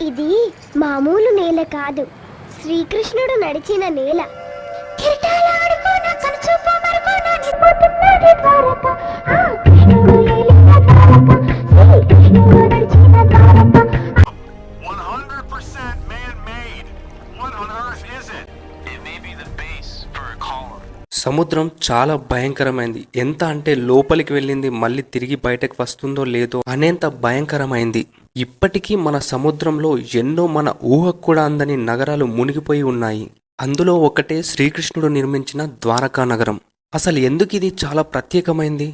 ఇది మామూలు నేల కాదు, శ్రీకృష్ణుడు నడిచిన నేల. సముద్రం చాలా భయంకరమైంది. ఎంత అంటే లోపలికి వెళ్ళింది మళ్ళీ తిరిగి బయటకు వస్తుందో లేదో అనేంత భయంకరమైంది. ఇప్పటికీ మన సముద్రంలో ఎన్నో మన ఊహకు కూడా అందని నగరాలు మునిగిపోయి ఉన్నాయి. అందులో ఒకటే శ్రీకృష్ణుడు నిర్మించిన ద్వారకా నగరం. అసలు ఎందుకు ఇది చాలా ప్రత్యేకమైంది,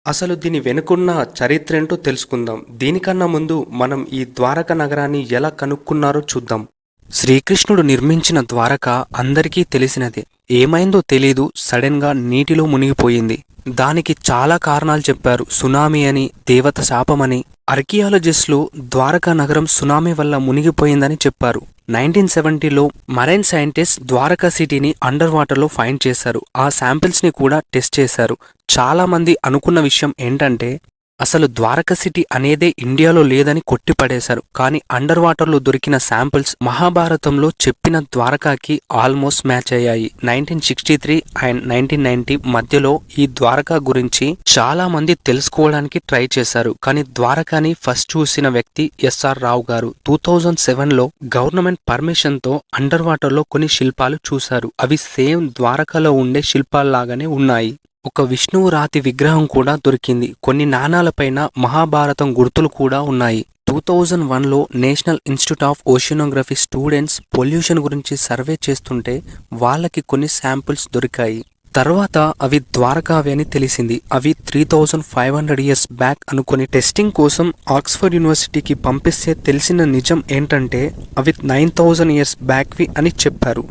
అసలు దీని వెనుకున్న చరిత్ర ఏంటో తెలుసుకుందాం. దీనికన్నా ముందు మనం ఈ ద్వారకా నగరాన్ని ఎలా కనుక్కున్నారో చూద్దాం. శ్రీకృష్ణుడు నిర్మించిన ద్వారక అందరికీ తెలిసినదే. ఏమైందో తెలీదు, సడన్ గా నీటిలో మునిగిపోయింది. దానికి చాలా కారణాలు చెప్పారు. సునామీ అని, దేవత శాపమని. ఆర్కియాలజిస్టులు ద్వారకా నగరం సునామీ వల్ల మునిగిపోయిందని చెప్పారు. 1970లో మరైన్ సైంటిస్ట్ ద్వారకా సిటీని అండర్ వాటర్లో ఫైండ్ చేశారు. ఆ శాంపిల్స్ ని కూడా టెస్ట్ చేశారు. చాలా మంది అనుకున్న విషయం ఏంటంటే అసలు ద్వారకా సిటీ అనేదే ఇండియాలో లేదని కొట్టిపడేశారు. కానీ అండర్ వాటర్లో దొరికిన శాంపిల్స్ మహాభారతంలో చెప్పిన ద్వారకాకి ఆల్మోస్ట్ మ్యాచ్ అయ్యాయి. 1963 అండ్ 1990 మధ్యలో ఈ ద్వారకా గురించి చాలా మంది తెలుసుకోవడానికి ట్రై చేశారు. కానీ ద్వారకాని ఫస్ట్ చూసిన వ్యక్తి ఎస్ఆర్ రావు గారు. 2007లో గవర్నమెంట్ పర్మిషన్ తో అండర్ వాటర్ లో కొన్ని శిల్పాలు చూశారు. అవి సేమ్ ద్వారకాలో ఉండే శిల్పాల్లాగానే ఉన్నాయి. ఒక విష్ణువు రాతి విగ్రహం కూడా దొరికింది. కొన్ని నాణాలపైన మహాభారతం గుర్తులు కూడా ఉన్నాయి. 2001లో national institute of oceanography students pollution గురించి సర్వే చేస్తుంటే వాళ్ళకి కొన్ని శాంపిల్స్ దొరికాయి. తర్వాత అవి ద్వారకావి అని తెలిసింది. అవి 3500 ఇయర్స్ బ్యాక్ అనుకుని టెస్టింగ్ కోసం ఆక్స్ఫర్డ్ యూనివర్సిటీకి పంపిస్తే తెలిసిన నిజం ఏంటంటే అవి 9000 ఇయర్స్ బ్యాక్వి అని చెప్పారు.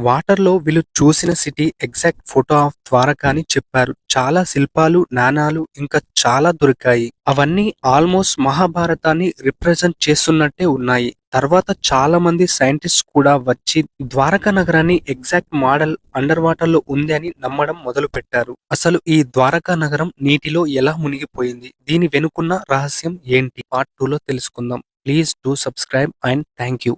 వాటర్లో వీళ్ళు చూసిన city exact photo of Dwarka అని చెప్పారు. చాలా శిల్పాలు, నాణాలు ఇంకా చాలా దొరికాయి. అవన్నీ ఆల్మోస్ట్ మహాభారతాన్ని రిప్రజెంట్ చేస్తున్నట్టే ఉన్నాయి. తర్వాత చాలా మంది సైంటిస్ట్ కూడా వచ్చి ద్వారకా నగరాన్ని ఎగ్జాక్ట్ మోడల్ అండర్ వాటర్ లో ఉంది అని నమ్మడం మొదలు పెట్టారు. అసలు ఈ ద్వారకా నగరం నీటిలో ఎలా మునిగిపోయింది, దీని వెనుకున్న రహస్యం ఏంటి, పార్ట్ 2లో తెలుసుకుందాం. Please do subscribe and thank you.